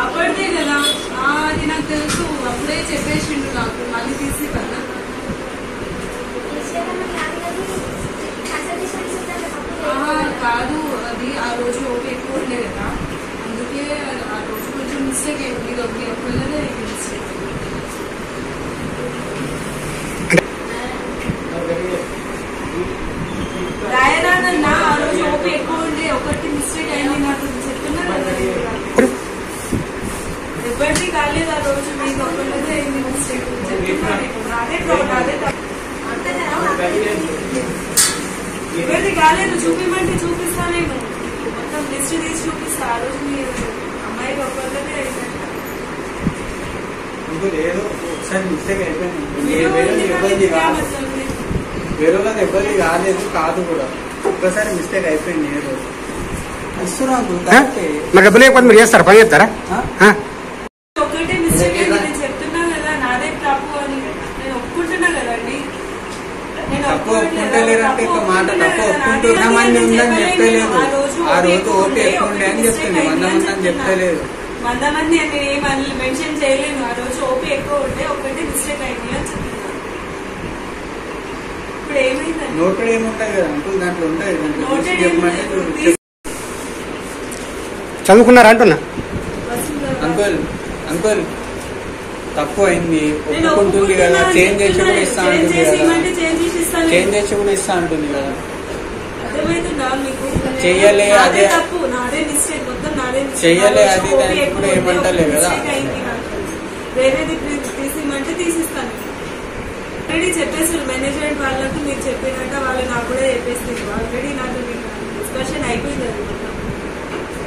అప్పటిదే కదా అది నాకు తెలుసు. అప్పుడే చెప్పేసిండు నాకు, మళ్ళీ తీసి కదా కాదు. అది ఆ రోజు ఓకే ఎక్కువ ఉండే కదా, అందుకే ఆ రోజు కొంచెం మిస్టేక్ అయింది. Okay ఒక్కళ్ళనే mistake. రాయరాదన్నా ఆ రోజు ఓపీ ఎక్కువ ఉండే, ఒకటి మిస్టేక్ అయింది. నాకు చెప్తున్నా ఎవరిది కాలేదు ఆ రోజు, మీకు ఒక్కళ్ళదే అయింది మిస్టేక్. ఎవరిది కాలేదు, చూపిమంటే చూపిస్తా. నేను మొత్తం లిస్ట్ తీసి చూపిస్తా. ఆ రోజు మీరు అమ్మాయికి ఒక్కళ్ళదే అయింది. వేరే వాళ్ళకి ఎవరికి కాలేదు, కాదు కూడా ఒక్కసారి మిస్టేక్ అయిపోయింది. ఏదో మరి డబ్బులు లేకపోతే మీరు చేస్తారా, పని చేస్తారా? ఒకటే మిస్టేక్ అయింది. నేను చెప్తున్నా కదా నాదే తప్పు అని. నేను ఒప్పుకుంటున్నా కదండి. తప్పు ఒప్పుకుంటలేరంటే ఇక మాట తప్పు ఒప్పుకుంటున్నా మంది ఉందని చెప్పలేదు. ఆ రోజు ఓకే ఎక్కువ ఉండే అని చెప్తుంది, 100 మంది అని చెప్పలేదు. 100 మంది అని ఏమని మెన్షన్ చేయలేను. ఆ రోజు ఓపీ ఎక్కువ ఉంటే ఒకటి మిస్టేక్ అయింది అని చెప్తున్నా. ఇప్పుడు ఏమైందండి? నోటెడ్ ఏముంటాయి కదా అంటూ దాంట్లో ఉంటాయి. దాంట్లో చదువుకున్నారా అంటున్నా. అంకుల్ అంకుల్ తప్పు అయింది, ఒప్పుకుంటుంది కదా, చేంజ్ చేసి కూడా ఇస్తా అంటుంది కదా, చేంజ్ చేసి కూడా ఇస్తా అంటుంది కదా. చెయ్యలే అదే చెయ్యలే అది దానికి కూడా ఏమంటలే కదా. వేరేది తీసిమంటే తీసిస్తాను. ఆల్రెడీ చెప్పేసారు మేనేజ్మెంట్ వాళ్ళకి, మీరు చెప్పినట్ట వాళ్ళు నాకు కూడా చెప్పేస్తారు. ఆల్రెడీ నాకు డిస్కషన్ అయిపోయింది.